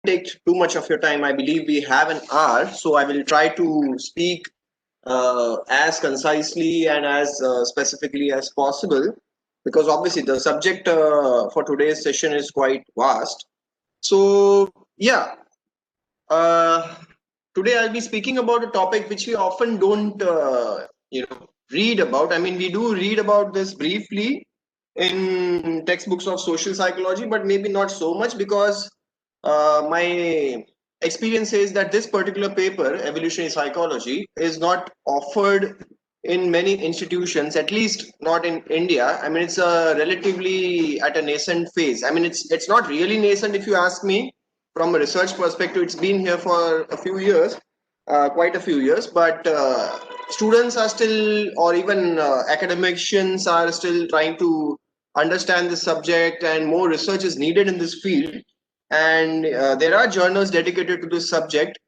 take too much of your time. I believe we have an hour, so I will try to speak as concisely and as specifically as possible, because obviously the subject for today's session is quite vast. So, yeah, uh, today I'll be speaking about a topic which we often don't, read about. I mean, we do read about this briefly in textbooks of social psychology, but maybe not so much because my experience says that this particular paper, Evolutionary Psychology, is not offered in many institutions, at least not in India. I mean, it's relatively at a nascent phase. I mean, it's not really nascent if you ask me. From a research perspective, it's been here for a few years, quite a few years, but students are still, or even academicians are still trying to understand this subject, and more research is needed in this field. And there are journals dedicated to this subject,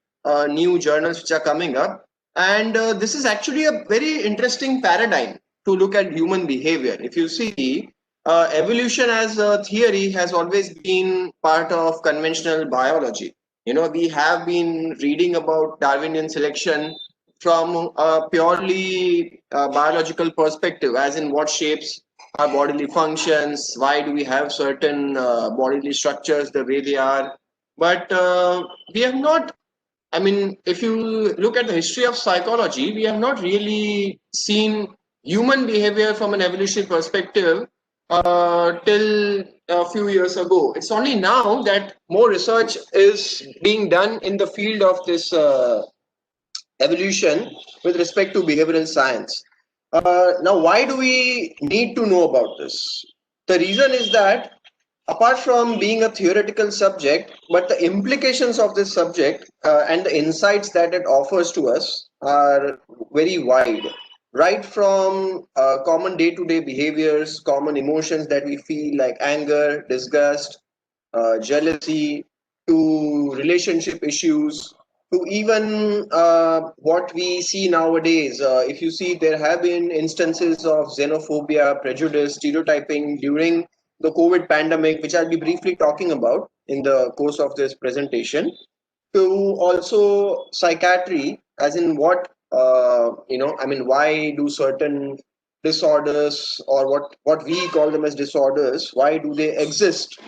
new journals which are coming up. And this is actually a very interesting paradigm to look at human behavior. If you see, evolution as a theory has always been part of conventional biology. You know, we have been reading about Darwinian selection from a purely biological perspective, as in what shapes our bodily functions, why do we have certain bodily structures the way they are. But we have not, I mean, if you look at the history of psychology, we have not really seen human behavior from an evolutionary perspective till a few years ago. It's only now that more research is being done in the field of this evolution with respect to behavioral science. Now, why do we need to know about this? The reason is that apart from being a theoretical subject, but the implications of this subject and the insights that it offers to us are very wide. Right from common day-to-day behaviors, common emotions that we feel like anger, disgust, jealousy, to relationship issues, to even what we see nowadays. If you see, there have been instances of xenophobia, prejudice, stereotyping during the COVID pandemic, which I'll be briefly talking about in the course of this presentation, to also psychiatry, as in what, I mean, why do certain disorders, or what we call them as disorders, why do they exist?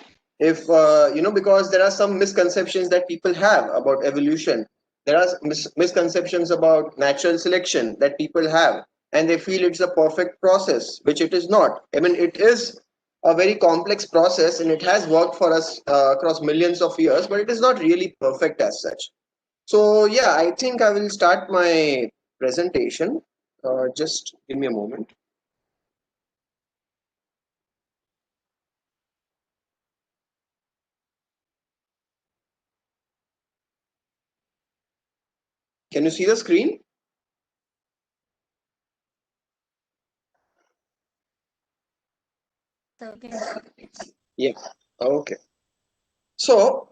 If because there are some misconceptions that people have about evolution. There are misconceptions about natural selection that people have, and they feel it's a perfect process, which it is not. I mean, it is a very complex process, and it has worked for us across millions of years, but it is not really perfect as such. So yeah, I think I will start my presentation. Just give me a moment. Can you see the screen? Yeah. Okay. So,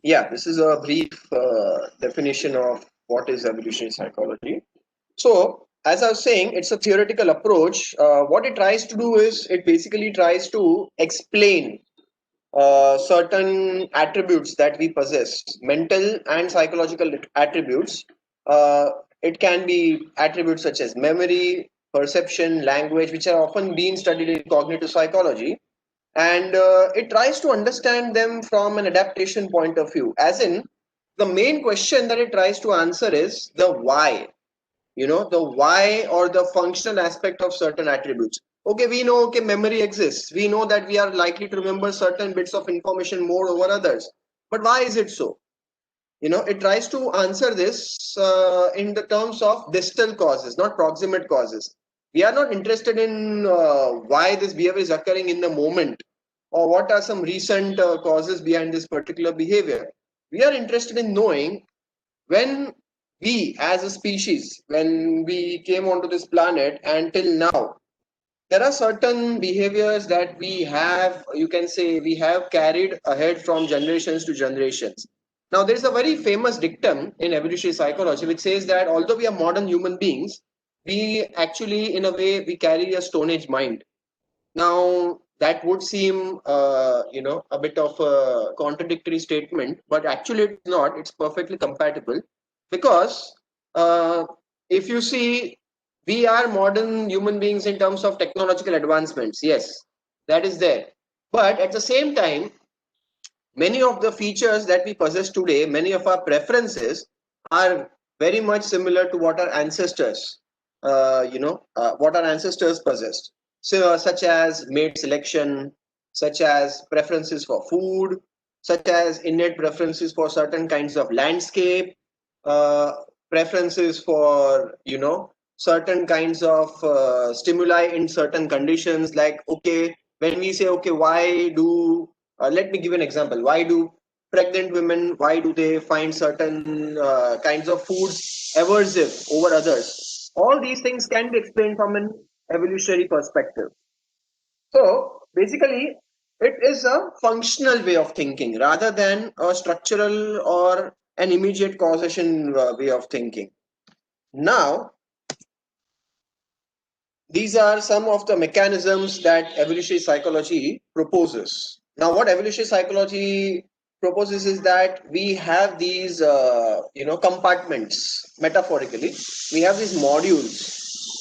yeah, this is a brief definition of what is evolutionary psychology. So, as I was saying, it's a theoretical approach. What it tries to do is it basically tries to explain certain attributes that we possess, mental and psychological attributes. Uh, it can be attributes such as memory, perception, language, which are often being studied in cognitive psychology. And it tries to understand them from an adaptation point of view, as in the main question that it tries to answer is the why. The why or the functional aspect of certain attributes. Okay, we know, okay, memory exists, we know that we are likely to remember certain bits of information more over others, but why is it so? It tries to answer this in the terms of distal causes, not proximate causes. We are not interested in why this behavior is occurring in the moment, or what are some recent causes behind this particular behavior. We are interested in knowing, when we as a species, when we came onto this planet until now, there are certain behaviors that we have, you can say, we have carried ahead from generations to generations. Now, there is a very famous dictum in evolutionary psychology which says that although we are modern human beings, we actually, in a way, we carry a Stone Age mind. Now, that would seem a bit of a contradictory statement, but actually it's not. It's perfectly compatible, because uh, if you see, we are modern human beings in terms of technological advancements. Yes, that is there, but at the same time, many of the features that we possess today, many of our preferences are very much similar to what our ancestors, what our ancestors possessed. So, such as mate selection, such as preferences for food, such as innate preferences for certain kinds of landscape, uh, preferences for certain kinds of stimuli in certain conditions. Like, okay, when we say, okay, why do let me give an example. Why do pregnant women, why do they find certain kinds of foods aversive over others? All these things can be explained from an evolutionary perspective. So basically, it is a functional way of thinking rather than a structural or an immediate causation way of thinking. Now, these are some of the mechanisms that evolutionary psychology proposes. Now, what evolutionary psychology proposes is that we have these, compartments. Metaphorically, we have these modules,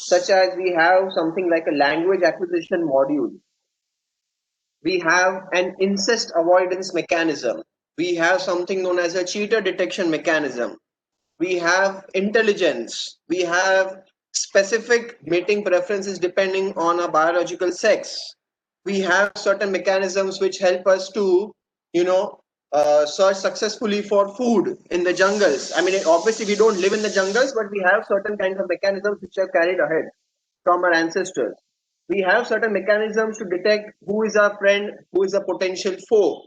such as we have something like a language acquisition module. We have an incest avoidance mechanism. We have something known as a cheater detection mechanism. We have intelligence. We have specific mating preferences depending on our biological sex. We have certain mechanisms which help us to, search successfully for food in the jungles. I mean, obviously, we don't live in the jungles, but we have certain kinds of mechanisms which are carried ahead from our ancestors. We have certain mechanisms to detect who is our friend, who is a potential foe,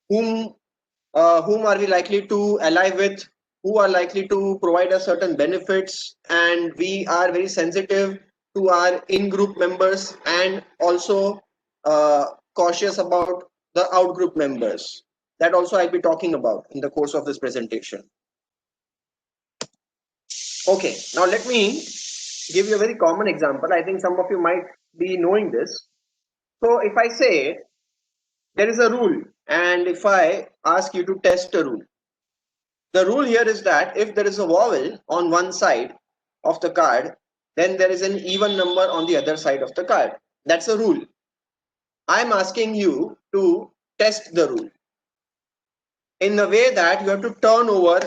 whom whom are we likely to ally with, who are likely to provide us certain benefits, and we are very sensitive to our in-group members and also cautious about the out-group members. That also I'll be talking about in the course of this presentation. Okay, now let me give you a very common example. I think some of you might be knowing this. So if I say there is a rule, and if I ask you to test a rule, the rule here is that if there is a vowel on one side of the card, then there is an even number on the other side of the card. That's a rule. I'm asking you to test the rule in the way that you have to turn over,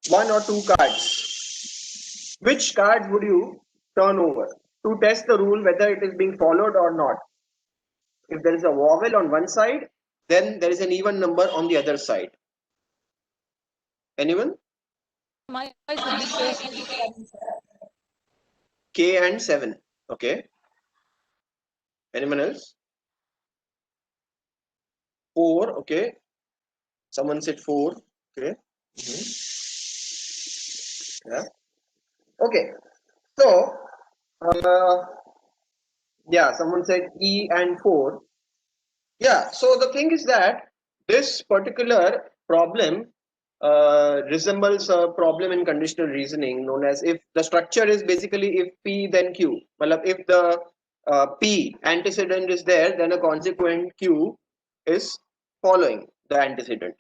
one or two cards. Which cards would you turn over to test the rule whether it is being followed or not? If there is a vowel on one side, then there is an even number on the other side. Anyone? My choice would be K and 7. K and 7. Okay. Anyone else? 4. Okay. Someone said 4. Okay. Yeah. Okay. So, uh, yeah, someone said E and 4. Yeah. So the thing is that this particular problem resembles a problem in conditional reasoning known as, if the structure is basically if P then Q. Well, if the P antecedent is there, then a consequent Q is following the antecedent.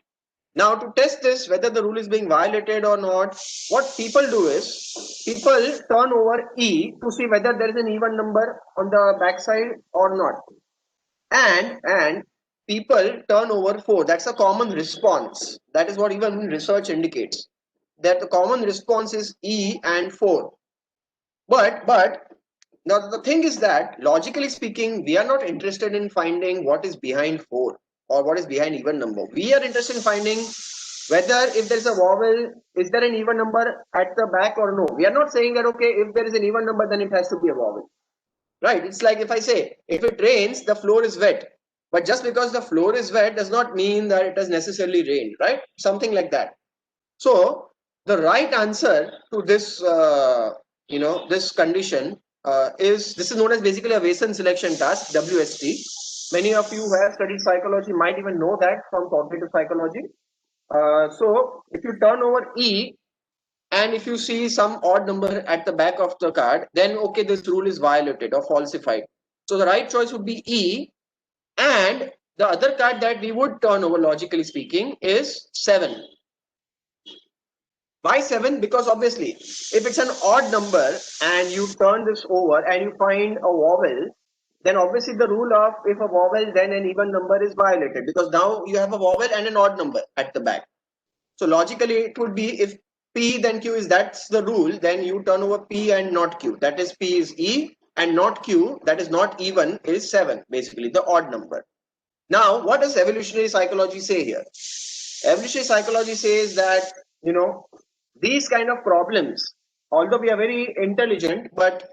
Now, to test this, whether the rule is being violated or not, what people do is people turn over E to see whether there is an even number on the backside or not. And people turn over 4. That's a common response. That is what even research indicates. That the common response is E and 4. But now the thing is that, logically speaking, we are not interested in finding what is behind 4 or what is behind even number. We are interested in finding whether, if there is a vowel, is there an even number at the back or no. We are not saying that, okay, if there is an even number, then it has to be a vowel. Right? It's like if I say, if it rains, the floor is wet. But just because the floor is wet does not mean that it has necessarily rained, right? Something like that. So the right answer to this, this condition this is known as basically a Wason selection task, WST. Many of you who have studied psychology might even know that from cognitive psychology. So if you turn over E, and if you see some odd number at the back of the card, then okay, this rule is violated or falsified. So the right choice would be E. And the other card that we would turn over, logically speaking, is 7. Why 7? Because obviously, if it's an odd number and you turn this over and you find a vowel, then obviously the rule of if a vowel then an even number is violated, because now you have a vowel and an odd number at the back. So logically it would be if P then Q is that's the rule, then you turn over P and not Q. That is P is E and not Q, that is not even, is 7, basically the odd number. Now, what does evolutionary psychology say here? Evolutionary psychology says that, these kind of problems, although we are very intelligent, but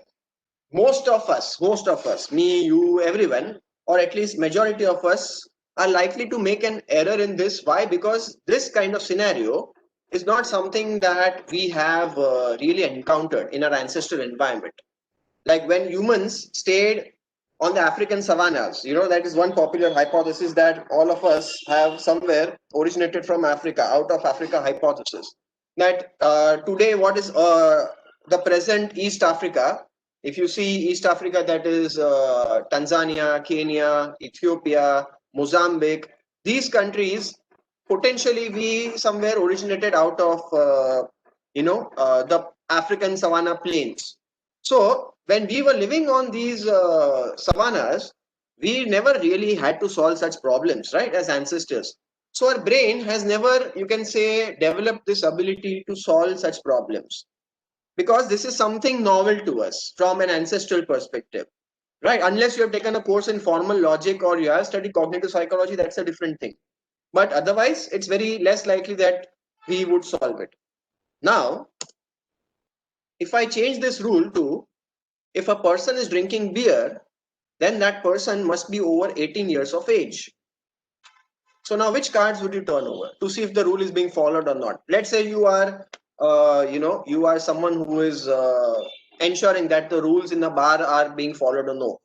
most of us, me, you, everyone, or at least majority of us are likely to make an error in this. Why? Because this kind of scenario is not something that we have really encountered in our ancestral environment. Like when humans stayed on the African savannas, that is one popular hypothesis, that all of us have somewhere originated from Africa, out of Africa hypothesis. That today, what is the present East Africa? If you see East Africa, that is Tanzania, Kenya, Ethiopia, Mozambique, these countries, potentially we somewhere originated out of, the African savanna plains. So when we were living on these savannas, we never really had to solve such problems, right, as ancestors. So our brain has never, you can say, developed this ability to solve such problems, because this is something novel to us from an ancestral perspective, right? Unless you have taken a course in formal logic or you have studied cognitive psychology, that's a different thing. But otherwise, it's very less likely that we would solve it. Now, if I change this rule to, if a person is drinking beer, then that person must be over 18 years of age. So now which cards would you turn over to see if the rule is being followed or not? Let's say you are, you are someone who is ensuring that the rules in the bar are being followed or no.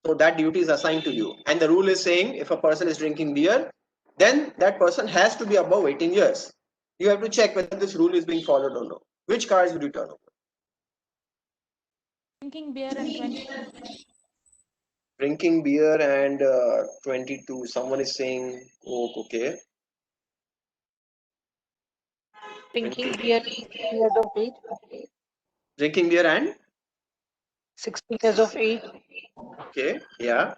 So that duty is assigned to you. And the rule is saying if a person is drinking beer, then that person has to be above 18 years. You have to check whether this rule is being followed or no. Which cards would you turn over? Drinking beer and 20. Drinking beer and 22. Someone is saying Coke, okay. Drinking beer 16 years of age. Drinking beer and 16 years of age. okay, yeah,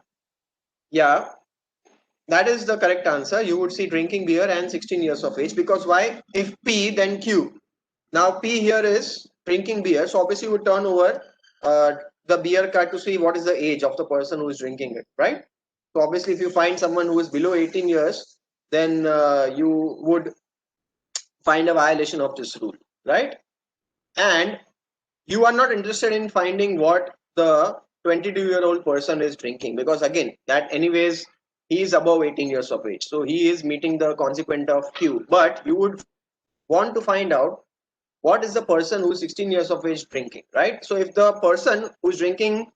that is the correct answer. You would see drinking beer and 16 years of age, because why? If P, then Q. Now P here is drinking beer, so obviously you would turn over the beer card to see what is the age of the person who is drinking it, right? So obviously if you find someone who is below 18 years, then you would find a violation of this rule, right? And you are not interested in finding what the 22-year-old person is drinking, because again, that anyways, he is above 18 years of age, so he is meeting the consequent of Q. But you would want to find out what is the person who is 16 years of age drinking, right? So if the person who is drinking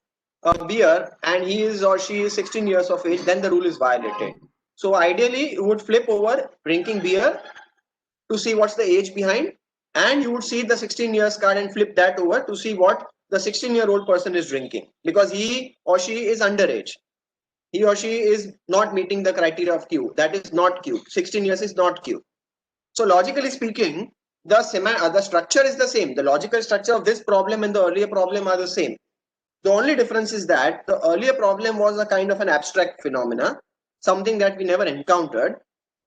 a beer and he is or she is 16 years of age, then the rule is violated. So ideally you would flip over drinking beer to see what's the age behind, and you would see the 16 years card and flip that over to see what the 16-year-old person is drinking, because he or she is underage. He or she is not meeting the criteria of Q. That is not Q. 16 years is not Q. So logically speaking, the structure is the same. The logical structure of this problem and the earlier problem are the same. The only difference is that the earlier problem was a kind of an abstract phenomena, something that we never encountered.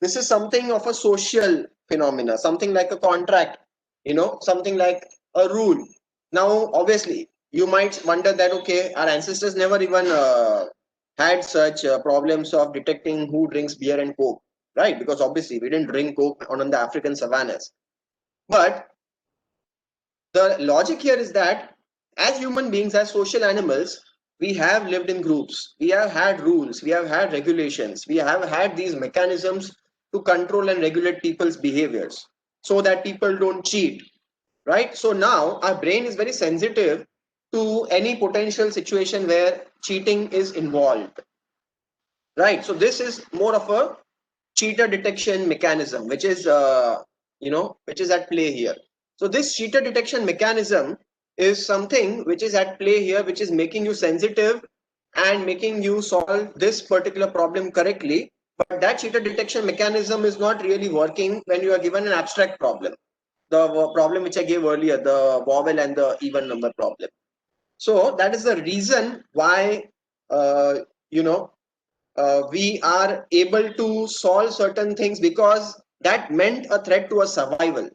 This is something of a social phenomena, something like a contract, something like a rule. Now, obviously, you might wonder that, okay, our ancestors never even had such problems of detecting who drinks beer and Coke, right? Because obviously we didn't drink Coke on the African savannas. But the logic here is that as human beings, as social animals, we have lived in groups. We have had rules. We have had regulations. We have had these mechanisms to control and regulate people's behaviors so that people don't cheat, right? So now our brain is very sensitive to any potential situation where cheating is involved, right? So this is more of a cheater detection mechanism, which is which is at play here. So this cheater detection mechanism is something which is at play here, which is making you sensitive and making you solve this particular problem correctly. But that cheater detection mechanism is not really working when you are given an abstract problem. The problem which I gave earlier, the vowel and the even number problem. So that is the reason why, uh, you know, we are able to solve certain things, because that meant a threat to our survival.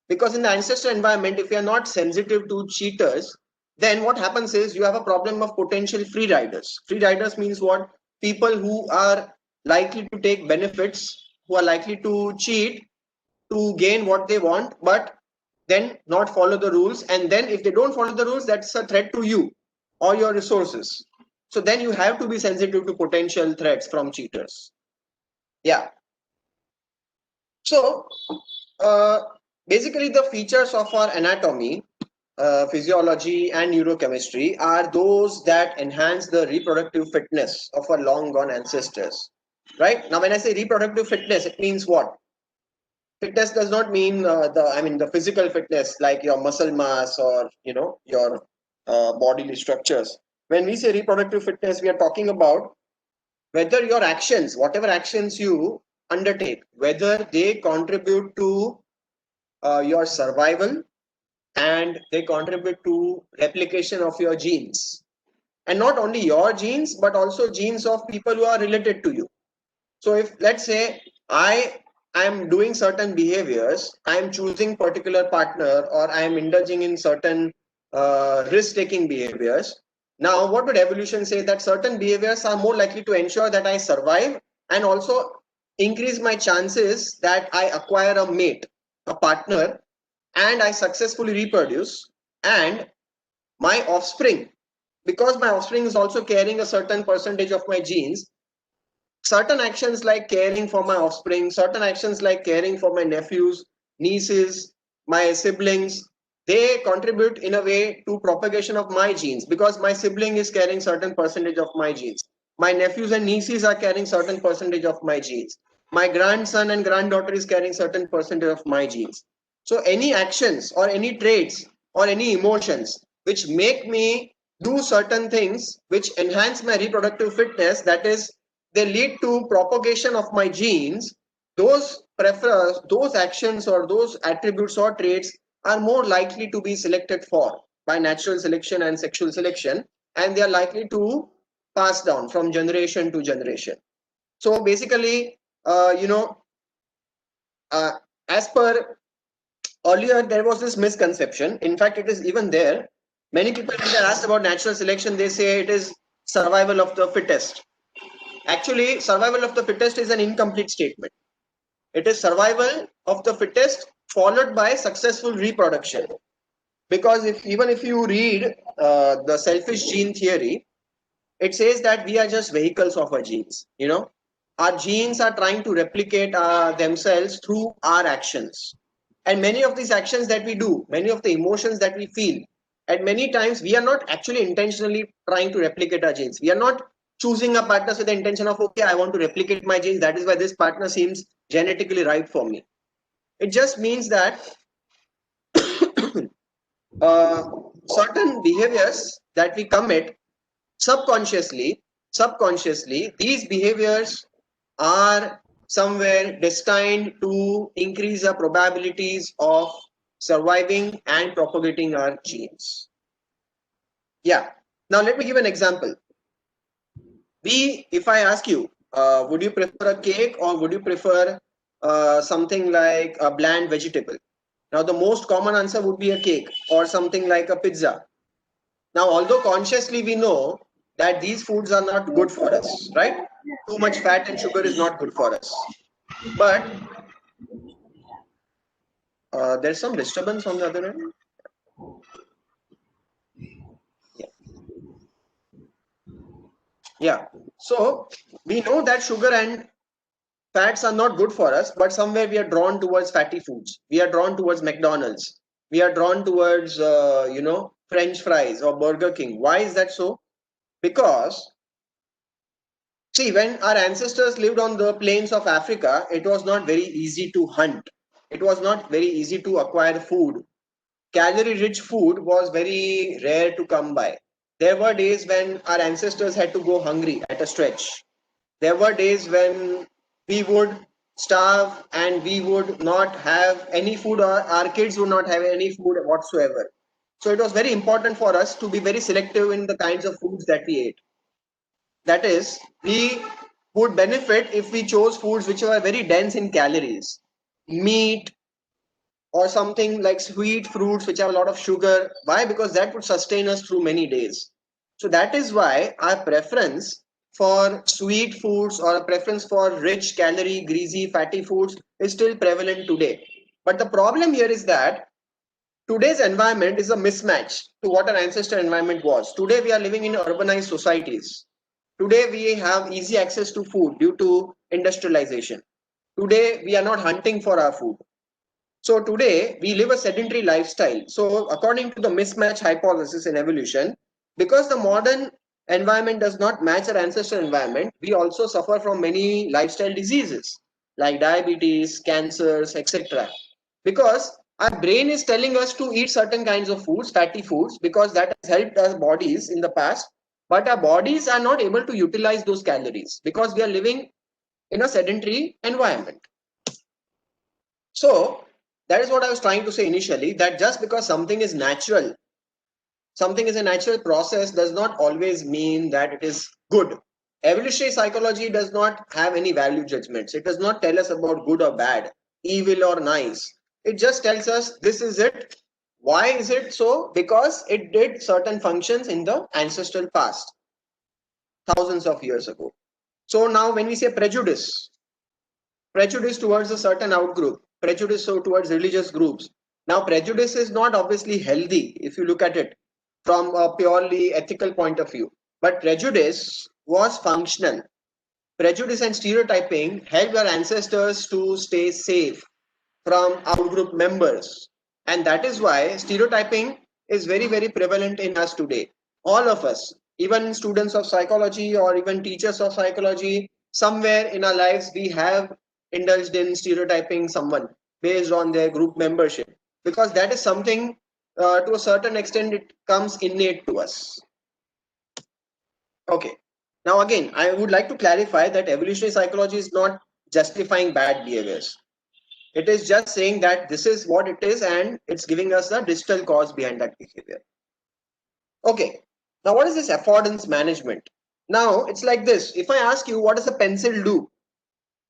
Because in the ancestor environment, if you are not sensitive to cheaters, then what happens is you have a problem of potential free riders. Free riders means what? People who are likely to take benefits, who are likely to cheat to gain what they want, but then not follow the rules. And then if they don't follow the rules, that's a threat to you or your resources. So then you have to be sensitive to potential threats from cheaters. Yeah. So basically the features of our anatomy, physiology and neurochemistry are those that enhance the reproductive fitness of our long gone ancestors. Right? Now when I say reproductive fitness, it means what? Fitness does not mean the physical fitness like your muscle mass or your bodily structures. When we say reproductive fitness, we are talking about whether your actions, whatever actions you undertake, whether they contribute to your survival and they contribute to replication of your genes, and not only your genes but also genes of people who are related to you. So if, let's say, I am doing certain behaviors, I am choosing particular partner, or I am indulging in certain risk-taking behaviors. Now, what would evolution say? That certain behaviors are more likely to ensure that I survive and also increase my chances that I acquire a mate, a partner, and I successfully reproduce. And my offspring, because my offspring is also carrying a certain percentage of my genes, certain actions like caring for my offspring, certain actions like caring for my nephews, nieces, my siblings, they contribute in a way to propagation of my genes, because my sibling is carrying certain percentage of my genes. My nephews and nieces are carrying certain percentage of my genes. My grandson and granddaughter is carrying certain percentage of my genes. So any actions or any traits or any emotions which make me do certain things which enhance my reproductive fitness, that is, they lead to propagation of my genes, those actions or those attributes or traits are more likely to be selected for by natural selection and sexual selection, and they are likely to pass down from generation to generation. So basically, as per earlier, there was this misconception. In fact, it is even there. Many people, when they're asked about natural selection, they say it is survival of the fittest. Actually, survival of the fittest is an incomplete statement. It is survival of the fittest followed by successful reproduction. Because even if you read the selfish gene theory, it says that we are just vehicles of our genes. Our genes are trying to replicate themselves through our actions. And many of these actions that we do, many of the emotions that we feel, and many times we are not actually intentionally trying to replicate our genes. We are not choosing a partner with the intention of, okay, I want to replicate my genes, that is why this partner seems genetically right for me. It just means that certain behaviors that we commit subconsciously, these behaviors are somewhere destined to increase the probabilities of surviving and propagating our genes. Yeah. Now let me give an example. If I ask you, would you prefer a cake or would you prefer something like a bland vegetable? Now the most common answer would be a cake or something like a pizza. Now, although consciously we know that these foods are not good for us, right? Too much fat and sugar is not good for us. But there's some disturbance on the other end. Yeah. So we know that sugar and fats are not good for us, but somewhere we are drawn towards fatty foods. We are drawn towards McDonald's. We are drawn towards, French fries or Burger King. Why is that so? Because, see, when our ancestors lived on the plains of Africa, it was not very easy to hunt. It was not very easy to acquire food. Calorie-rich food was very rare to come by. There were days when our ancestors had to go hungry at a stretch. There were days when we would starve and we would not have any food, or our kids would not have any food whatsoever. So it was very important for us to be very selective in the kinds of foods that we ate. That is, we would benefit if we chose foods which were very dense in calories, meat, or something like sweet fruits which have a lot of sugar. Why? Because that would sustain us through many days. So that is why our preference for sweet foods or a preference for rich, calorie, greasy, fatty foods is still prevalent today. But the problem here is that today's environment is a mismatch to what our ancestor environment was. Today we are living in urbanized societies. Today we have easy access to food due to industrialization. Today we are not hunting for our food. So today we live a sedentary lifestyle. So according to the mismatch hypothesis in evolution, because the modern environment does not match our ancestral environment, we also suffer from many lifestyle diseases like diabetes, cancers, etc. Because our brain is telling us to eat certain kinds of foods, fatty foods, because that has helped our bodies in the past, but our bodies are not able to utilize those calories because we are living in a sedentary environment. So that is what I was trying to say initially, that just because something is natural, something is a natural process, does not always mean that it is good. Evolutionary psychology does not have any value judgments. It does not tell us about good or bad, evil or nice. It just tells us this is it. Why is it so? Because it did certain functions in the ancestral past, thousands of years ago. So now when we say prejudice towards a certain outgroup, prejudice towards religious groups. Now, prejudice is not obviously healthy if you look at it from a purely ethical point of view, but prejudice was functional. Prejudice and stereotyping helped our ancestors to stay safe from outgroup members. And that is why stereotyping is very, very prevalent in us today. All of us, even students of psychology or even teachers of psychology, somewhere in our lives we have indulged in stereotyping someone based on their group membership, because that is something to a certain extent it comes innate to us. Okay, now again I would like to clarify that evolutionary psychology is not justifying bad behaviors. It is just saying that this is what it is and it's giving us the distal cause behind that behavior. Okay, now what is this affordance management? Now it's like this. If I ask you what does a pencil do,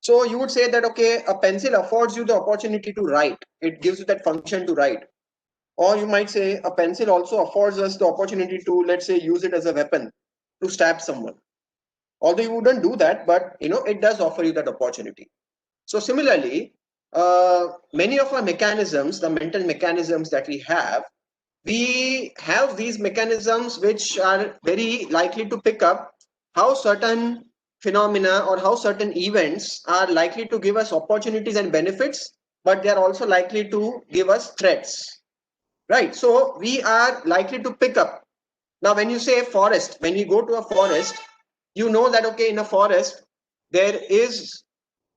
so you would say that, okay, a pencil affords you the opportunity to write. It gives you that function to write. Or you might say a pencil also affords us the opportunity to, let's say, use it as a weapon to stab someone. Although you wouldn't do that, but it does offer you that opportunity. So similarly, many of our mechanisms, the mental mechanisms that we have these mechanisms which are very likely to pick up how certain phenomena or how certain events are likely to give us opportunities and benefits, but they are also likely to give us threats, right? So we are likely to pick up. Now when you say forest, when you go to a forest, you know that, okay, in a forest there is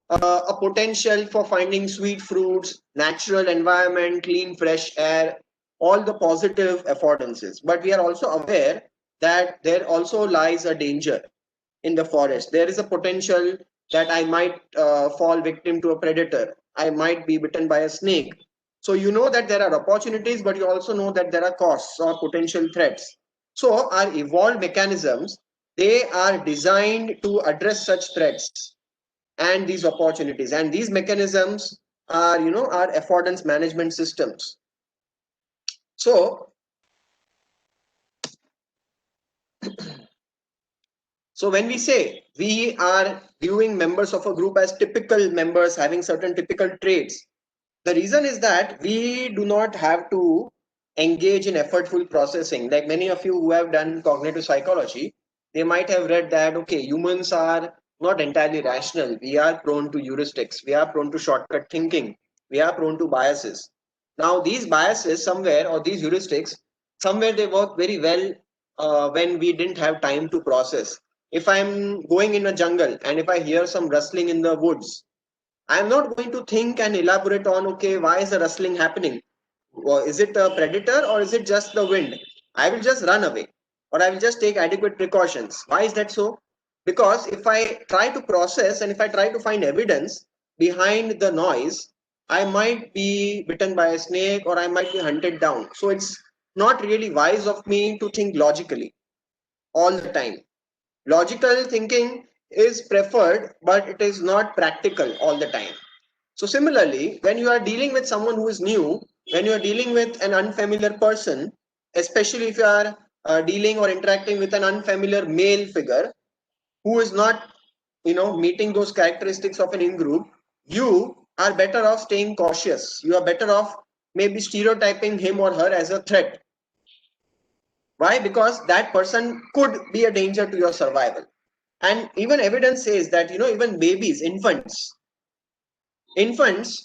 a potential for finding sweet fruits, natural environment, clean fresh air, all the positive affordances. But we are also aware that there also lies a danger in the forest. There is a potential that I might fall victim to a predator. I might be bitten by a snake. So you know that there are opportunities, but you also know that there are costs or potential threats. So our evolved mechanisms, they are designed to address such threats and these opportunities, and these mechanisms are our affordance management systems. So when we say we are viewing members of a group as typical members having certain typical traits, the reason is that we do not have to engage in effortful processing. Like many of you who have done cognitive psychology, they might have read that, okay, humans are not entirely rational. We are prone to heuristics. We are prone to shortcut thinking. We are prone to biases. Now, these biases somewhere, or these heuristics, somewhere they work very well when we didn't have time to process. If I'm going in a jungle and if I hear some rustling in the woods, I'm not going to think and elaborate on, okay, why is the rustling happening? Or is it a predator or is it just the wind? I will just run away. or I will just take adequate precautions. Why is that so? Because if I try to process and if I try to find evidence behind the noise, I might be bitten by a snake or I might be hunted down. So it's not really wise of me to think logically all the time. Logical thinking is preferred, but it is not practical all the time. So similarly, when you are dealing with someone who is new, when you are dealing with an unfamiliar person, especially if you are dealing or interacting with an unfamiliar male figure who is not, meeting those characteristics of an in-group, you are better off staying cautious. You are better off maybe stereotyping him or her as a threat. Why? Because that person could be a danger to your survival. And even evidence says that, even babies, infants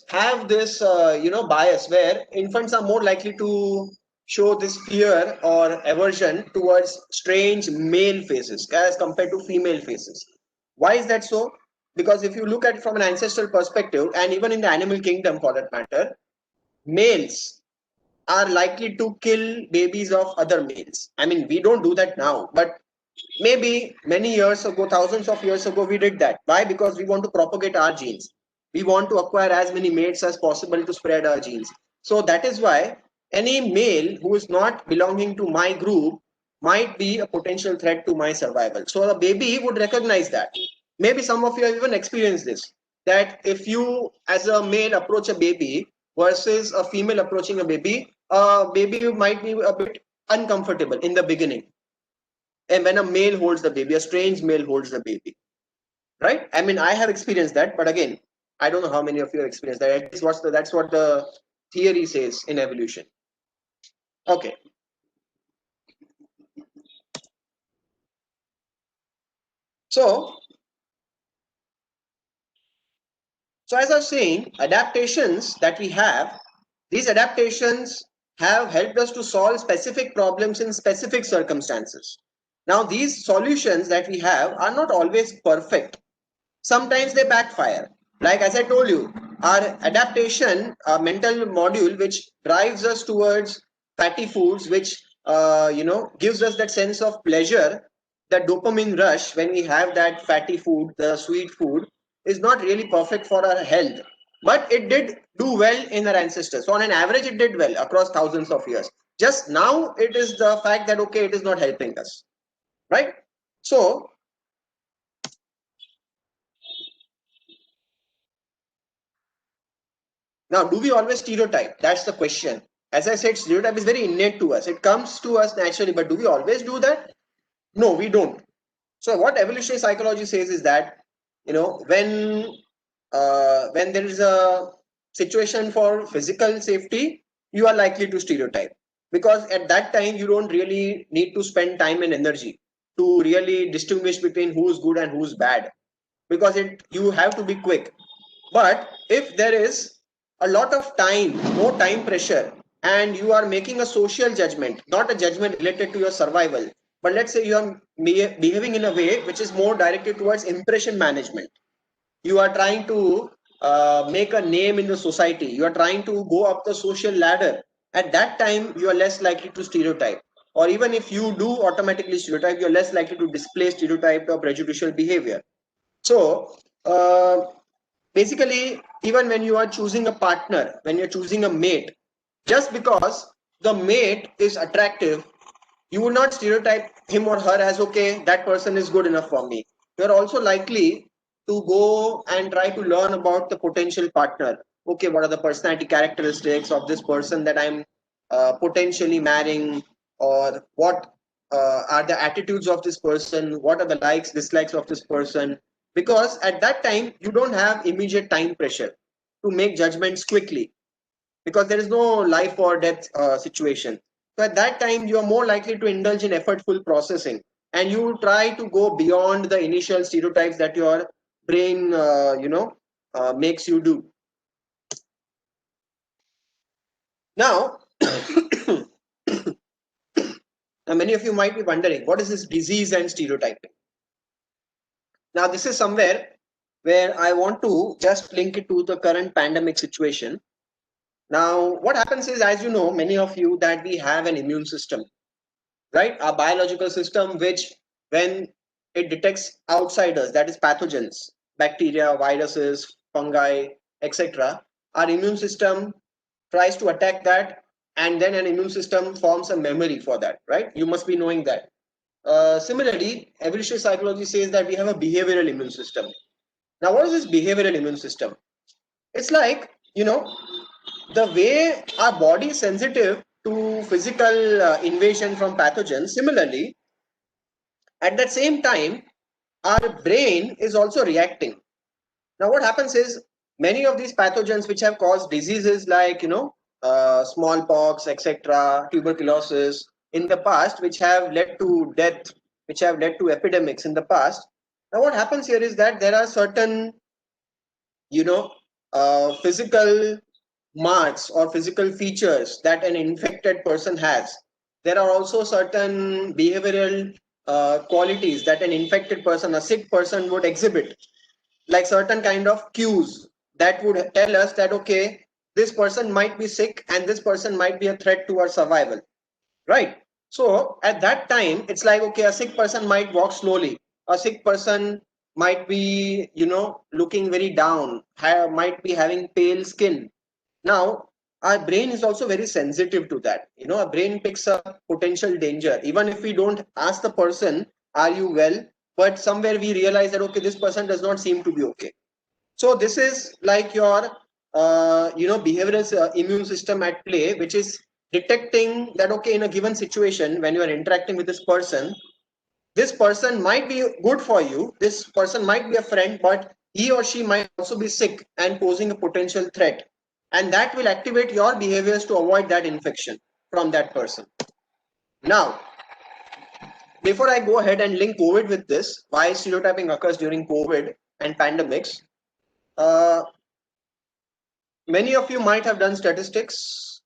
have this bias where infants are more likely to show this fear or aversion towards strange male faces as compared to female faces. Why is that so? Because if you look at it from an ancestral perspective, and even in the animal kingdom for that matter, males are likely to kill babies of other males. I mean, we don't do that now, but maybe many years ago, thousands of years ago, we did that. Why? Because we want to propagate our genes. We want to acquire as many mates as possible to spread our genes. So that is why any male who is not belonging to my group might be a potential threat to my survival. So the baby would recognize that. Maybe some of you have even experienced this, that if you as a male approach a baby versus a female approaching a baby might be a bit uncomfortable in the beginning. And when a male holds the baby, a strange male holds the baby, right? I mean, I have experienced that, but again, I don't know how many of you have experienced that. At least that's what the theory says in evolution. Okay. So as I was saying, adaptations that we have, these adaptations have helped us to solve specific problems in specific circumstances. Now, these solutions that we have are not always perfect. Sometimes they backfire. Like as I told you, our adaptation mental module, which drives us towards fatty foods, which gives us that sense of pleasure, the dopamine rush when we have that fatty food, the sweet food, is not really perfect for our health. But it did do well in our ancestors. So on an average, it did well across thousands of years. Just now, it is the fact that, okay, it is not helping us, right? So now, do we always stereotype? That's the question. As I said, stereotype is very innate to us. It comes to us naturally, but do we always do that? No, we don't. So what evolutionary psychology says is that, when there is a situation for physical safety, you are likely to stereotype, because at that time you don't really need to spend time and energy to really distinguish between who's good and who's bad, because you have to be quick. But if there is a lot of time, no time pressure, and you are making a social judgment, not a judgment related to your survival, but let's say you are behaving in a way which is more directed towards impression management. You are trying to make a name in the society. You are trying to go up the social ladder. At that time, you are less likely to stereotype. Or even if you do automatically stereotype, you're less likely to display stereotyped or prejudicial behavior. So, basically, even when you are choosing a partner, when you're choosing a mate, just because the mate is attractive, you would not stereotype him or her as, okay, that person is good enough for me. You're also likely to go and try to learn about the potential partner. Okay, what are the personality characteristics of this person that I'm potentially marrying, or what are the attitudes of this person, what are the likes, dislikes of this person, because at that time you don't have immediate time pressure to make judgments quickly, because there is no life or death situation. So at that time you are more likely to indulge in effortful processing, and you try to go beyond the initial stereotypes that your brain makes you do. Now now many of you might be wondering, what is this disease and stereotyping? Now this is somewhere where I want to just link it to the current pandemic situation. Now, what happens is, as you know, many of you, that we have an immune system. right? Our biological system, which when it detects outsiders, that is pathogens, bacteria, viruses, fungi, etc., our immune system tries to attack that, and then an immune system forms a memory for that, right? You must be knowing that. Similarly, evolutionary psychology says that we have a behavioral immune system. Now, what is this behavioral immune system? It's like, the way our body is sensitive to physical invasion from pathogens. Similarly, at that same time, our brain is also reacting. Now, what happens is many of these pathogens which have caused diseases like, smallpox, etc., tuberculosis in the past, which have led to death, which have led to epidemics in the past. Now, what happens here is that there are certain, you know, physical marks or physical features that an infected person has. There are also certain behavioral qualities that an infected person, a sick person would exhibit, like certain kind of cues that would tell us that, okay, this person might be sick and this person might be a threat to our survival, right? So at that time, it's like, okay, a sick person might walk slowly, a sick person might be, looking very down, might be having pale skin. Now, our brain is also very sensitive to that. Our brain picks up potential danger. Even if we don't ask the person, are you well? But somewhere we realize that, okay, this person does not seem to be okay. So this is like your, behavioral immune system at play, which is detecting that, okay, in a given situation, when you are interacting with this person might be good for you. This person might be a friend, but he or she might also be sick and posing a potential threat. And that will activate your behaviors to avoid that infection from that person. Now, before I go ahead and link COVID with this, why stereotyping occurs during COVID and pandemics, uh, many of you might have done statistics.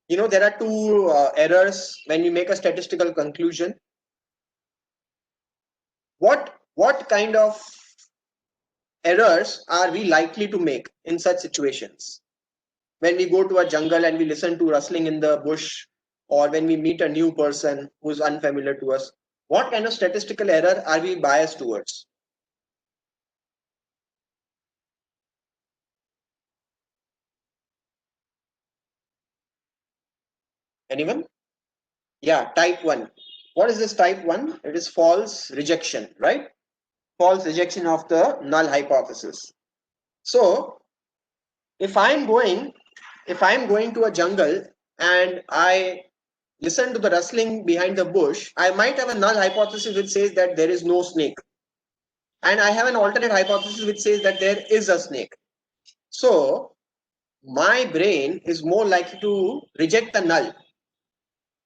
There are two errors when you make a statistical conclusion. What kind of errors are we likely to make in such situations? When we go to a jungle and we listen to rustling in the bush, or when we meet a new person who's unfamiliar to us, what kind of statistical error are we biased towards? Anyone? Yeah, type 1. What is this type 1? It is false rejection, right? False rejection of the null hypothesis. So if I'm going to a jungle and I listen to the rustling behind the bush, I might have a null hypothesis which says that there is no snake, and I have an alternate hypothesis which says that there is a snake. So my brain is more likely to reject the null.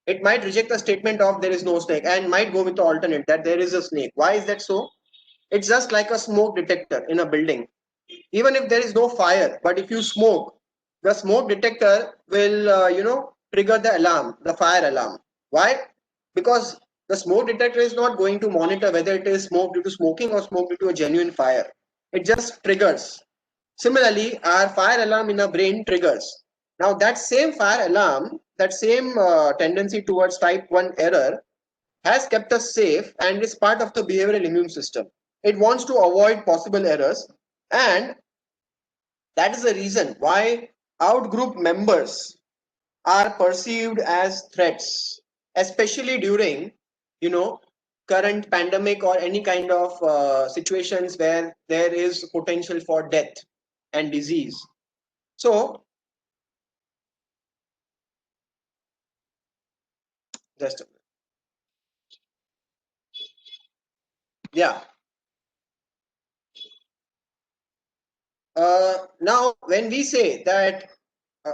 It might reject the statement of there is no snake and might go with the alternate that there is a snake. Why is that so? It's just like a smoke detector in a building. Even if there is no fire, but if you smoke, the smoke detector will, trigger the alarm, the fire alarm. Why? Because the smoke detector is not going to monitor whether it is smoke due to smoking or smoke due to a genuine fire. It just triggers. Similarly, our fire alarm in our brain triggers. Now, that same fire alarm, that same tendency towards type 1 error has kept us safe and is part of the behavioral immune system. It wants to avoid possible errors, and that is the reason why outgroup members are perceived as threats, especially during, current pandemic or any kind of situations where there is potential for death and disease. So, just a minute. Yeah. Now, when we say that,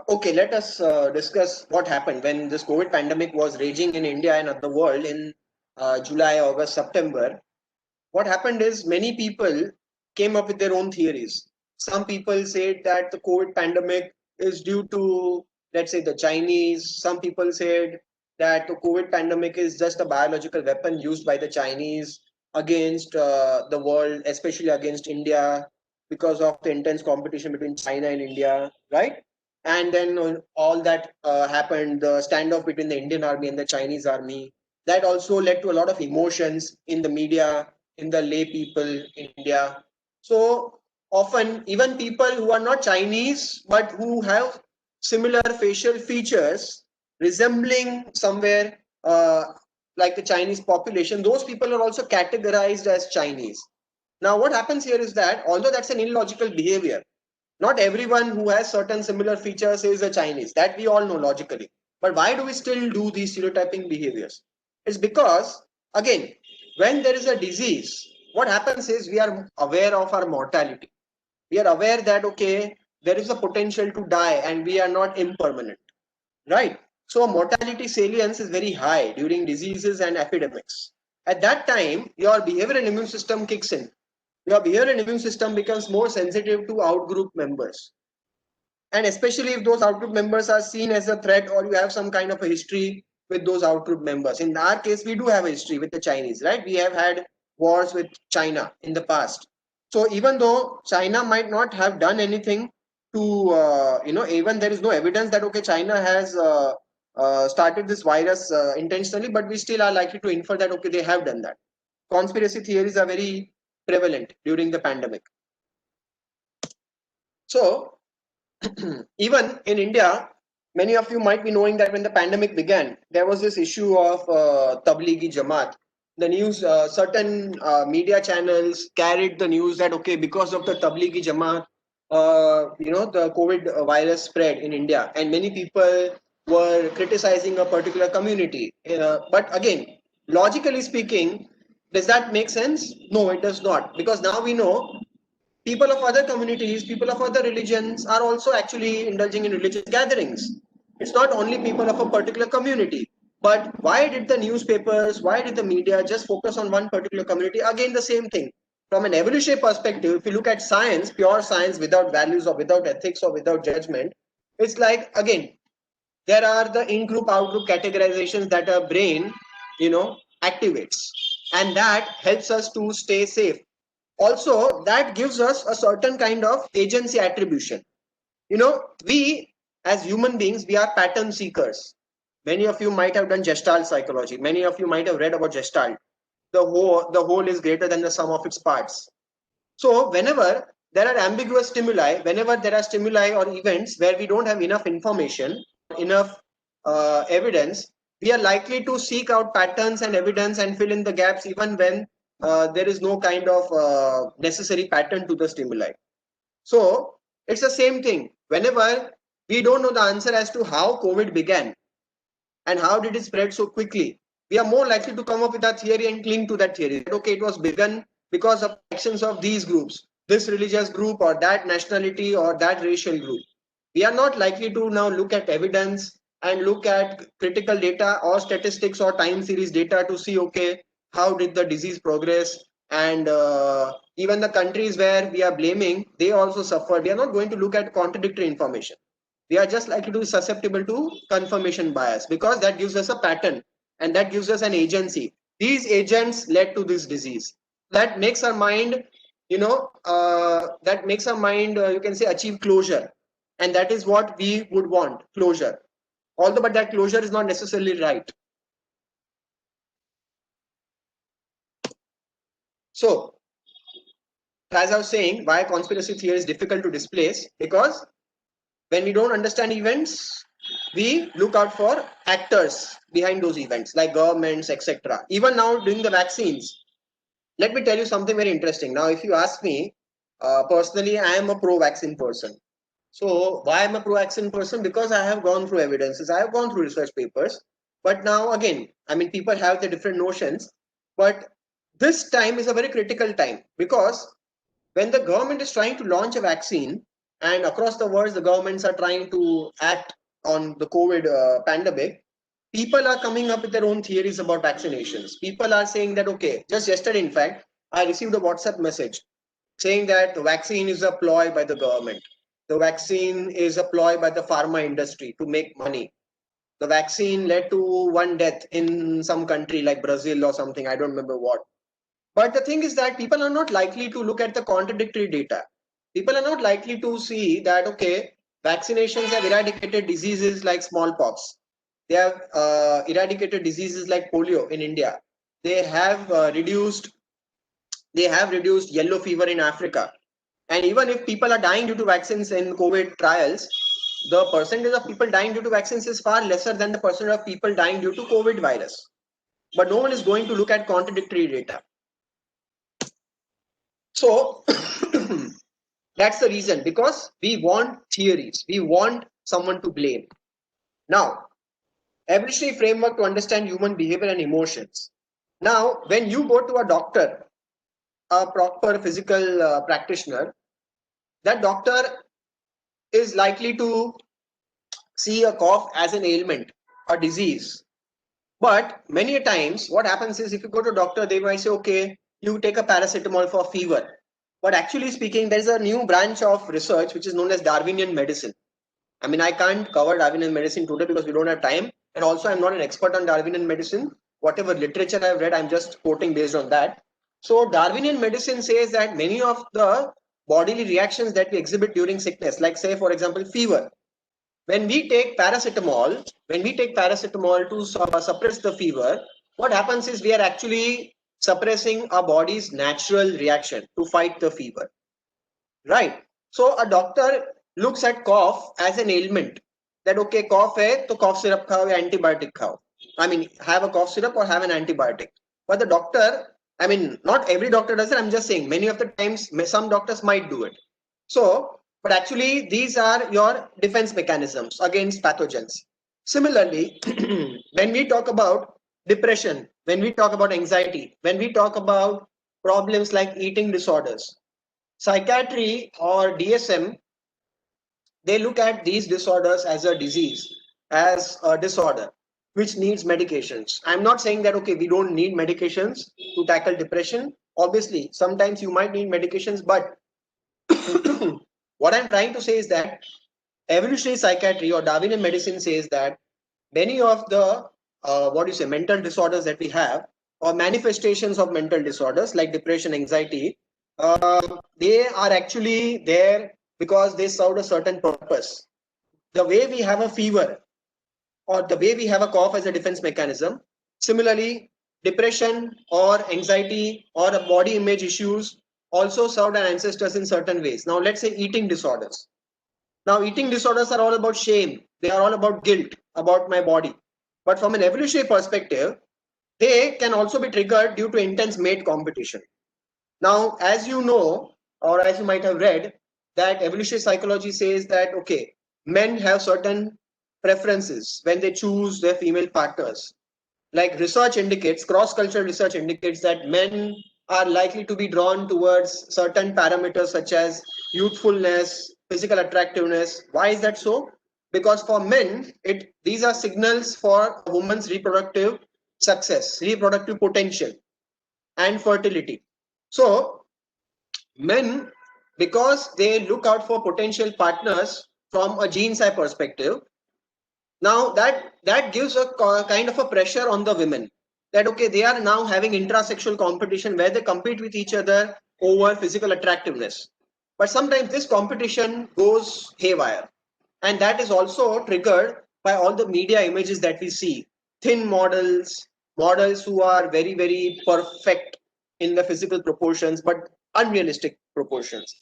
okay, let us discuss what happened when this COVID pandemic was raging in India and the world in July, August, September. What happened is many people came up with their own theories. Some people said that the COVID pandemic is due to, let's say, the Chinese. Some people said that the COVID pandemic is just a biological weapon used by the Chinese against the world, especially against India, because of the intense competition between China and India, right? And then all that happened, the standoff between the Indian army and the Chinese army. That also led to a lot of emotions in the media, in the lay people in India. So often, even people who are not Chinese but who have similar facial features resembling somewhere like the Chinese population, those people are also categorized as Chinese. Now, what happens here is that although that's an illogical behavior, not everyone who has certain similar features is a Chinese. That we all know logically. But why do we still do these stereotyping behaviors? It's because, again, when there is a disease, what happens is we are aware of our mortality. We are aware that, okay, there is a potential to die and we are not impermanent, right? So mortality salience is very high during diseases and epidemics. At that time, your behavioral and immune system kicks in. Your behavioral and immune system becomes more sensitive to outgroup members. And especially if those outgroup members are seen as a threat or you have some kind of a history with those outgroup members. In our case, we do have a history with the Chinese, right? We have had wars with China in the past. So even though China might not have done anything to, even there is no evidence that, okay, China has started this virus intentionally, but we still are likely to infer that, okay, they have done that. Conspiracy theories are very prevalent during the pandemic. So even in India, many of you might be knowing that when the pandemic began, there was this issue of Tablighi Jamaat. The news, certain media channels carried the news that, okay, because of the Tablighi Jamaat, the COVID virus spread in India, and many people were criticizing a particular community. But again, logically speaking, does that make sense? No, it does not, because now we know people of other communities, people of other religions are also actually indulging in religious gatherings. It's not only people of a particular community. But why did the newspapers, why did the media just focus on one particular community? Again, the same thing. From an evolutionary perspective, if you look at science, pure science without values or without ethics or without judgment, it's like, again, there are the in-group, out-group categorizations that our brain, activates. And that helps us to stay safe. Also, that gives us a certain kind of agency attribution. We as human beings, we are pattern seekers. Many of you might have done Gestalt psychology. Many of you might have read about Gestalt. The whole is greater than the sum of its parts. So whenever there are ambiguous stimuli, whenever there are stimuli or events where we don't have enough information, enough evidence, we are likely to seek out patterns and evidence and fill in the gaps even when there is no kind of necessary pattern to the stimuli. So it's the same thing. Whenever we don't know the answer as to how COVID began and how did it spread so quickly, we are more likely to come up with a theory and cling to that theory. Okay, it was begun because of actions of these groups, this religious group or that nationality or that racial group. We are not likely to now look at evidence and look at critical data or statistics or time series data to see, okay, how did the disease progress? And even the countries where we are blaming, they also suffered. We are not going to look at contradictory information. We are just likely to be susceptible to confirmation bias because that gives us a pattern and that gives us an agency. These agents led to this disease. That makes our mind, you can say, achieve closure. And that is what we would want, closure. Although, but that closure is not necessarily right. So, as I was saying, why conspiracy theory is difficult to displace? Because when we don't understand events, we look out for actors behind those events, like governments, etc. Even now, during the vaccines, let me tell you something very interesting. Now, if you ask me, personally, I am a pro-vaccine person. So, why am I a pro-vaccine person? Because I have gone through evidences, I have gone through research papers. But now, again, I mean, people have their different notions. But this time is a very critical time because when the government is trying to launch a vaccine, and across the world, the governments are trying to act on the COVID pandemic, people are coming up with their own theories about vaccinations. People are saying that, okay, just yesterday, in fact, I received a WhatsApp message saying that the vaccine is a ploy by the government. The vaccine is a ploy by the pharma industry to make money. The vaccine led to one death in some country like Brazil or something. I don't remember what. But the thing is that people are not likely to look at the contradictory data. People are not likely to see that, okay, vaccinations have eradicated diseases like smallpox. They have eradicated diseases like polio in India. They have reduced yellow fever in Africa. And even if people are dying due to vaccines in COVID trials, the percentage of people dying due to vaccines is far lesser than the percentage of people dying due to COVID virus. But no one is going to look at contradictory data. So that's the reason, because we want theories, we want someone to blame. Now, evolutionary framework to understand human behavior and emotions. Now, when you go to a doctor, a proper physical practitioner, that doctor is likely to see a cough as an ailment, a disease. But many a times, what happens is, if you go to a doctor, they might say, okay, you take a paracetamol for fever. But actually speaking, there is a new branch of research which is known as Darwinian Medicine. I mean, I can't cover Darwinian Medicine today because we don't have time. And also, I'm not an expert on Darwinian Medicine. Whatever literature I've read, I'm just quoting based on that. So Darwinian Medicine says that many of the bodily reactions that we exhibit during sickness, like say, for example, fever, when we take paracetamol to suppress the fever, what happens is we are actually suppressing our body's natural reaction to fight the fever, right? So a doctor looks at cough as an ailment, that okay, cough hai to cough syrup khao ya antibiotic khao. I mean, have a cough syrup or have an antibiotic. But the doctor, I mean, not every doctor does it, I'm just saying many of the times some doctors might do it. So but actually, these are your defense mechanisms against pathogens. Similarly, when we talk about depression, when we talk about anxiety, when we talk about problems like eating disorders, psychiatry or DSM, they look at these disorders as a disease, as a disorder, which needs medications. I'm not saying that, okay, we don't need medications to tackle depression. Obviously, sometimes you might need medications, but what I'm trying to say is that evolutionary psychiatry or Darwinian medicine says that many of the mental disorders that we have, or manifestations of mental disorders like depression, anxiety, they are actually there because they serve a certain purpose. The way we have a fever or the way we have a cough as a defense mechanism, similarly, depression or anxiety or body image issues also served our ancestors in certain ways. Now, let's say eating disorders. Now, eating disorders are all about shame. They are all about guilt, about my body. But from an evolutionary perspective, they can also be triggered due to intense mate competition. Now, as you know, or as you might have read, that evolutionary psychology says that, okay, men have certain preferences when they choose their female partners. Like research indicates, cross-cultural research indicates that men are likely to be drawn towards certain parameters such as youthfulness, physical attractiveness. Why is that so? Because for men, these are signals for a woman's reproductive success, reproductive potential, and fertility. So men, because they look out for potential partners from a gene's eye perspective, now that gives a kind of a pressure on the women, that okay, they are now having intrasexual competition where they compete with each other over physical attractiveness. But sometimes this competition goes haywire, and that is also triggered by all the media images that we see. Thin models who are very, very perfect in the physical proportions, but unrealistic proportions.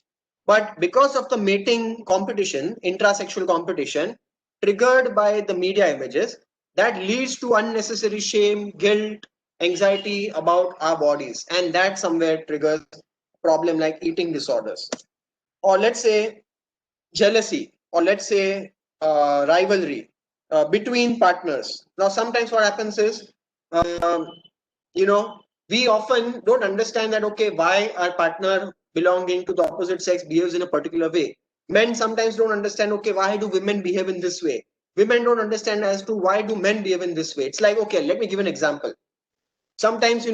But because of the mating competition, intrasexual competition, triggered by the media images, that leads to unnecessary shame, guilt, anxiety about our bodies, and that somewhere triggers a problem like eating disorders, or let's say jealousy, or let's say rivalry between partners. Now sometimes what happens is, you know, we often don't understand that, okay, why our partner belonging to the opposite sex behaves in a particular way. Men sometimes don't understand, okay, why do women behave in this way? Women don't understand as to why do men behave in this way. It's like, okay, let me give an example. Sometimes,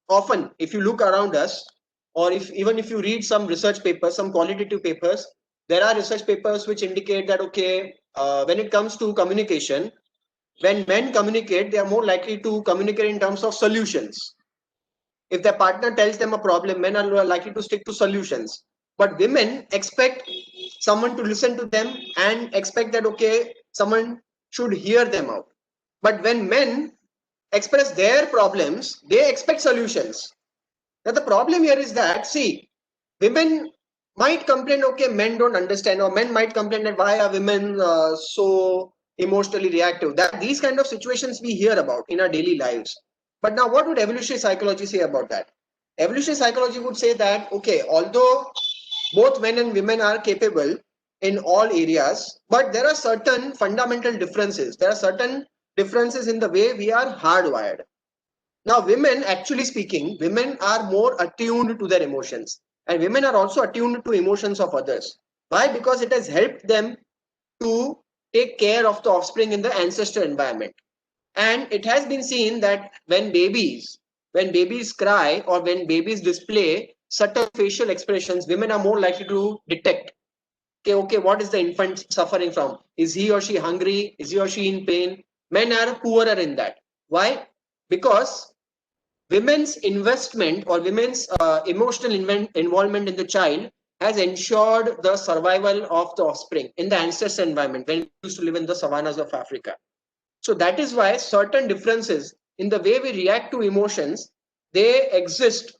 often if you look around us, or even if you read some research papers, some qualitative papers, there are research papers which indicate that, okay, when it comes to communication, when men communicate, they are more likely to communicate in terms of solutions. If their partner tells them a problem, men are likely to stick to solutions. But women expect someone to listen to them and expect that, okay, someone should hear them out. But when men express their problems, they expect solutions. Now the problem here is that, see, women might complain, okay, men don't understand, or men might complain that why are women so emotionally reactive. That these kind of situations we hear about in our daily lives. But now what would evolutionary psychology say about that? Evolutionary psychology would say that, okay, although both men and women are capable in all areas, but there are certain fundamental differences. There are certain differences in the way we are hardwired. Now, women, actually speaking, women are more attuned to their emotions, and women are also attuned to emotions of others. Why? Because it has helped them to take care of the offspring in the ancestral environment. And it has been seen that when babies cry or when babies display certain facial expressions, women are more likely to detect, okay, what is the infant suffering from? Is he or she hungry? Is he or she in pain? Men are poorer in that. Why? Because women's investment or women's emotional involvement in the child has ensured the survival of the offspring in the ancestral environment when we used to live in the savannas of Africa. So that is why certain differences in the way we react to emotions, they exist.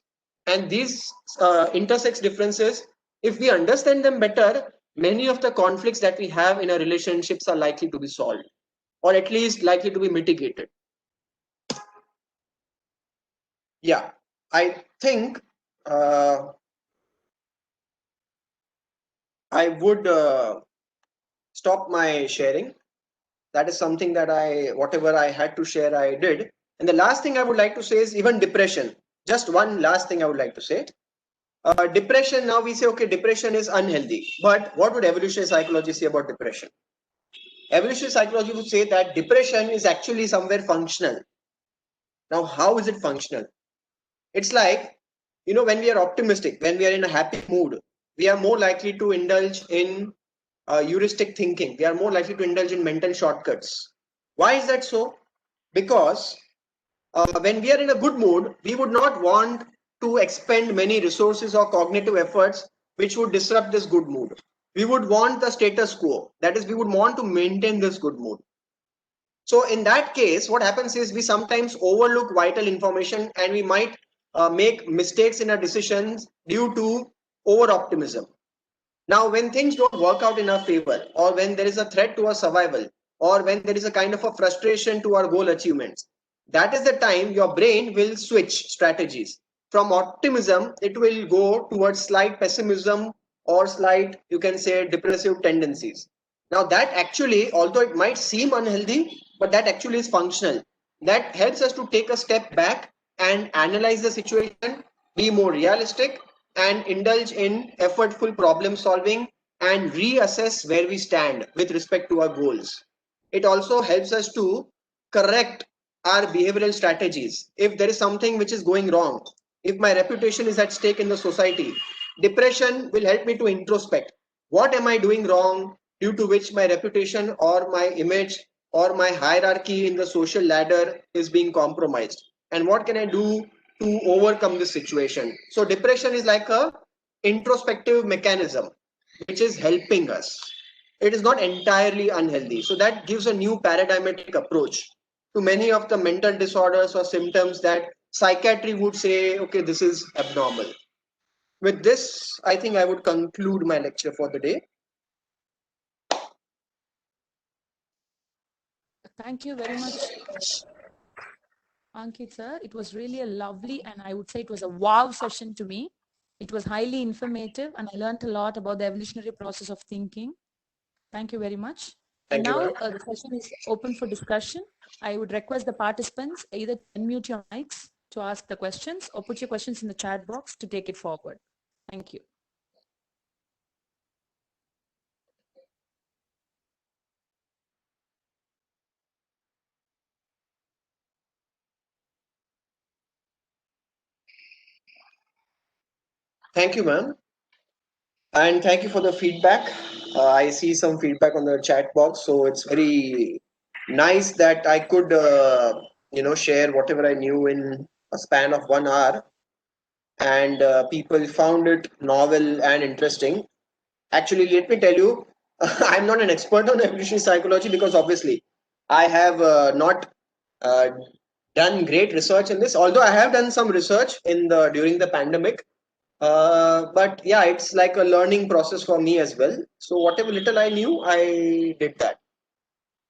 And these intersex differences, if we understand them better, many of the conflicts that we have in our relationships are likely to be solved, or at least likely to be mitigated. Yeah, I think I would stop my sharing. That is something that whatever I had to share, I did. And the last thing I would like to say is even depression. Just one last thing I would like to say. Depression, now we say, okay, depression is unhealthy. But what would evolutionary psychology say about depression? Evolutionary psychology would say that depression is actually somewhere functional. Now, how is it functional? It's like, when we are optimistic, when we are in a happy mood, we are more likely to indulge in heuristic thinking. We are more likely to indulge in mental shortcuts. Why is that so? Because when we are in a good mood, we would not want to expend many resources or cognitive efforts which would disrupt this good mood. We would want the status quo. That is, we would want to maintain this good mood. So in that case, what happens is we sometimes overlook vital information and we might make mistakes in our decisions due to over optimism. Now, when things don't work out in our favor, or when there is a threat to our survival, or when there is a kind of a frustration to our goal achievements, that is the time your brain will switch strategies. From optimism, it will go towards slight pessimism or slight, you can say, depressive tendencies. Now, that actually, although it might seem unhealthy, but that actually is functional. That helps us to take a step back and analyze the situation, be more realistic, and indulge in effortful problem solving and reassess where we stand with respect to our goals. It also helps us to correct our behavioral strategies. If there is something which is going wrong, if my reputation is at stake in the society, depression will help me to introspect. What am I doing wrong due to which my reputation or my image or my hierarchy in the social ladder is being compromised? And what can I do to overcome this situation? So depression is like a introspective mechanism which is helping us. It is not entirely unhealthy. So that gives a new paradigmatic approach to many of the mental disorders or symptoms that psychiatry would say, okay, this is abnormal. With this, I think I would conclude my lecture for the day. Thank you very much, Ankit sir. It was really a lovely, and I would say it was a wow session to me. It was highly informative and I learned a lot about the evolutionary process of thinking. Thank you very much. And Thank you, now ma'am. the session is open for discussion. I would request the participants either to unmute your mics to ask the questions or put your questions in the chat box to take it forward. Thank you. Thank you, ma'am. And thank you for the feedback. I see some feedback on the chat box, so it's very nice that I could, share whatever I knew in a span of 1 hour, and people found it novel and interesting. Actually, let me tell you, I'm not an expert on evolutionary psychology because obviously I have not done great research in this, although I have done some research in the during the pandemic. But yeah, it's like a learning process for me as well. So whatever little I knew, I did that.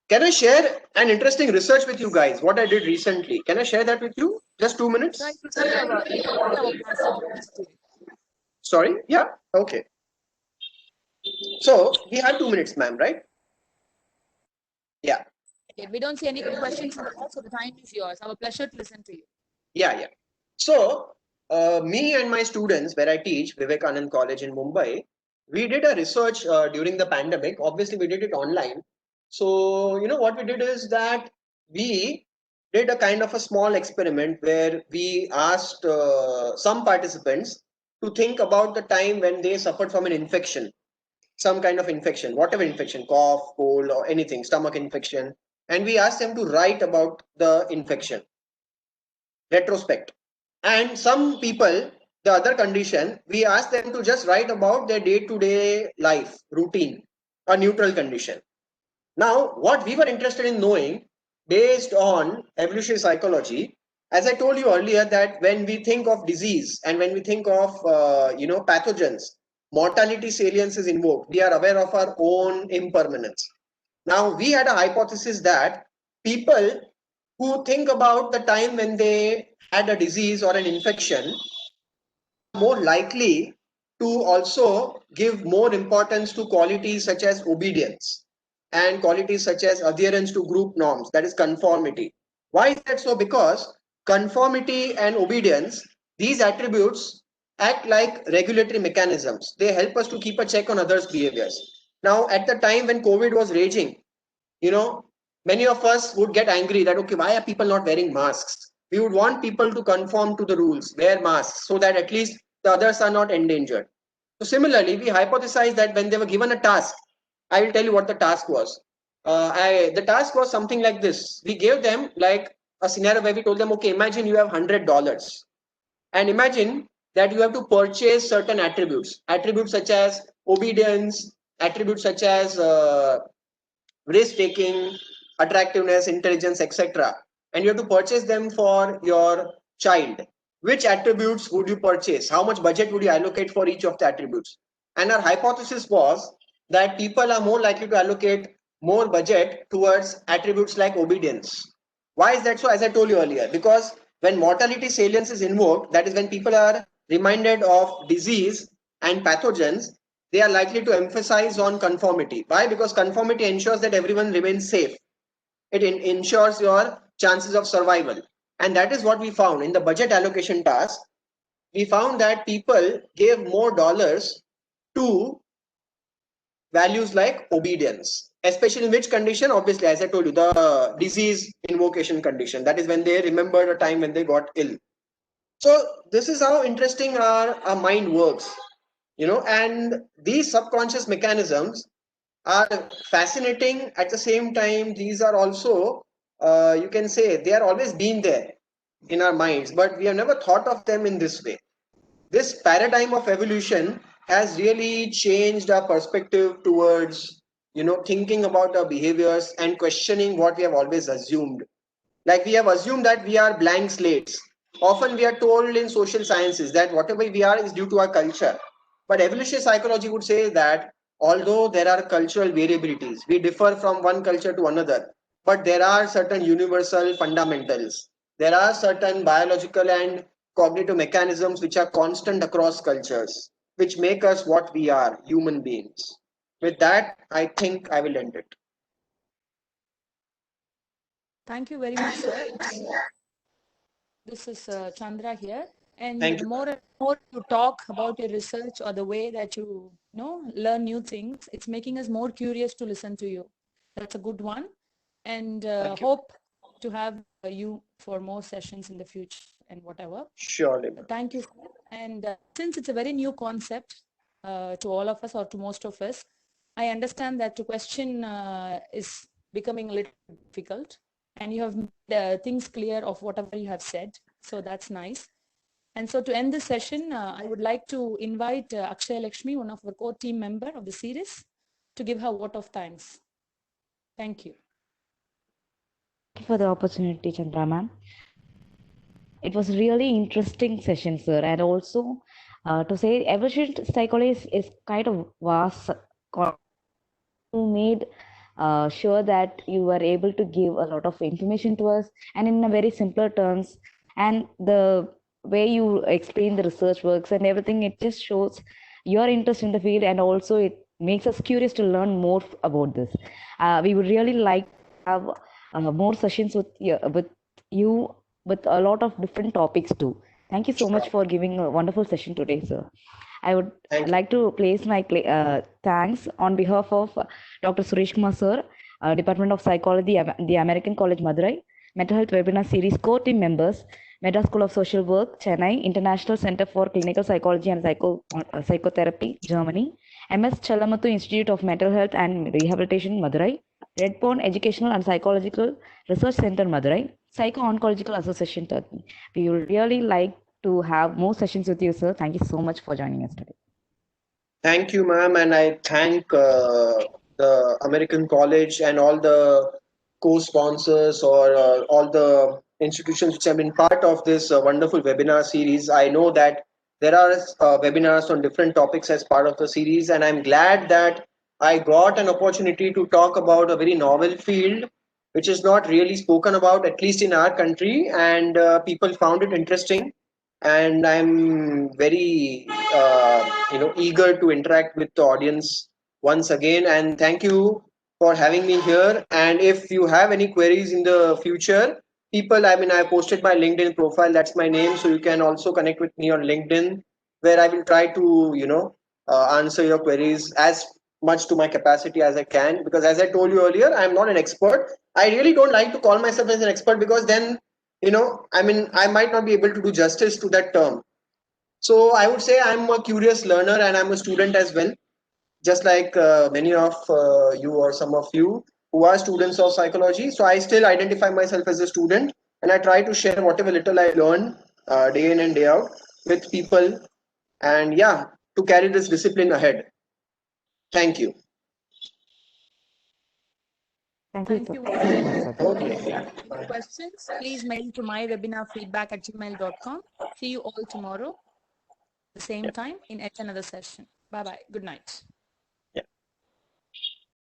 Can I share an interesting research with you guys? What I did recently. Can I share that with you? Just 2 minutes. So it will be our pleasure. Please do it. Sorry. Yeah. Okay. So we have 2 minutes, ma'am. Right? Yeah. Okay, we don't see any questions in the chat, so the time is yours. Our pleasure to listen to you. Yeah. Yeah. So me and my students, where I teach, Vivekanand College in Mumbai, we did a research during the pandemic. Obviously, we did it online. So what we did is that we did a kind of a small experiment where we asked some participants to think about the time when they suffered from an infection, some kind of infection, whatever infection, cough, cold, or anything, stomach infection, and we asked them to write about the infection, retrospect. And some people, the other condition, we asked them to just write about their day-to-day life routine, a neutral condition. Now, what we were interested in knowing, based on evolutionary psychology, as I told you earlier, that when we think of disease and when we think of pathogens, mortality salience is invoked. We are aware of our own impermanence. Now, we had a hypothesis that people who think about the time when they had a disease or an infection are more likely to also give more importance to qualities such as obedience and qualities such as adherence to group norms, that is conformity. Why is that so? Because conformity and obedience, these attributes act like regulatory mechanisms. They help us to keep a check on others' behaviors. Now, at the time when COVID was raging, you know, many of us would get angry that, okay, why are people not wearing masks? We would want people to conform to the rules, wear masks, so that at least the others are not endangered. So similarly, we hypothesized that when they were given a task, I will tell you what the task was. The task was something like this. We gave them like a scenario where we told them, okay, imagine you have $100 and imagine that you have to purchase certain attributes such as obedience, attributes such as risk taking, attractiveness, intelligence, etc. And you have to purchase them for your child. Which attributes would you purchase? How much budget would you allocate for each of the attributes? And our hypothesis was that people are more likely to allocate more budget towards attributes like obedience. Why is that so? As I told you earlier, because when mortality salience is invoked, that is when people are reminded of disease and pathogens, they are likely to emphasize on conformity. Why? Because conformity ensures that everyone remains safe. It ensures your chances of survival. And that is what we found in the budget allocation task. We found that people gave more dollars to values like obedience, especially in which condition? Obviously, as I told you, the disease invocation condition. That is when they remembered a time when they got ill. So this is how interesting our mind works, and these subconscious mechanisms are fascinating. At the same time, these are also, you can say, they are always been there in our minds, but we have never thought of them in this way. This paradigm of evolution has really changed our perspective towards, thinking about our behaviors and questioning what we have always assumed. Like we have assumed that we are blank slates. Often we are told in social sciences that whatever we are is due to our culture. But evolutionary psychology would say that although there are cultural variabilities, we differ from one culture to another, but there are certain universal fundamentals. There are certain biological and cognitive mechanisms which are constant across cultures, which make us what we are, human beings. With that, I think I will end it. Thank you very much, sir. This is Chandra here. And Thank the you. more you talk about your research or the way that you learn new things, it's making us more curious to listen to you. That's a good one. And Thank you. hope to have you for more sessions in the future and whatever. Surely. Thank you. And since it's a very new concept to all of us or to most of us, I understand that to question is becoming a little difficult. And you have made things clear of whatever you have said. So that's nice. And so to end this session, I would like to invite Akshay Lakshmi, one of our core team member of the series, to give her vote of thanks. Thank you. For the opportunity, Chandra ma'am. It was really interesting session, sir, and also to say evolutionary psychology is kind of vast. You made sure that you were able to give a lot of information to us and in a very simpler terms, and the way you explain the research works and everything, it just shows your interest in the field, and also it makes us curious to learn more about this. We would really like to have more sessions with you with a lot of different topics too. Thank you so much for giving a wonderful session today, sir. I would Thank you. like to place my thanks on behalf of Dr. Suresh Kumar sir, Department of Psychology, the American College Madurai, Mental Health Webinar Series core team members, Meta School of Social Work, Chennai, International Center for Clinical Psychology and Psychotherapy, Germany, MS Chalamuthu Institute of Mental Health and Rehabilitation, Madurai, Red Pond Educational and Psychological Research Center, Madurai, Psycho-Oncological Association, Turkey. We would really like to have more sessions with you, sir. Thank you so much for joining us today. Thank you, ma'am, and I thank the American College and all the co-sponsors or all the institutions which have been part of this wonderful webinar series. I know that there are webinars on different topics as part of the series, and I'm glad that I got an opportunity to talk about a very novel field which is not really spoken about, at least in our country, and people found it interesting. And I'm very eager to interact with the audience once again, and thank you for having me here. And if you have any queries in the future, people, I mean, I posted my LinkedIn profile, that's my name, so you can also connect with me on LinkedIn, where I will try to answer your queries as much to my capacity as I can, because as I told you earlier, I'm not an expert. I really don't like to call myself as an expert, because then I mean, I might not be able to do justice to that term. So I would say I'm a curious learner and I'm a student as well, just like many of you or some of you who are students of psychology. So I still identify myself as a student, and I try to share whatever little I learn day in and day out with people, and yeah, to carry this discipline ahead. Thank you. Thank you, Thank sir. you So very much, much. sir. Okay. If you have any questions, please mail to mywebinarfeedback@gmail.com. See you all tomorrow, the same time in yet another session. Bye bye. Good night.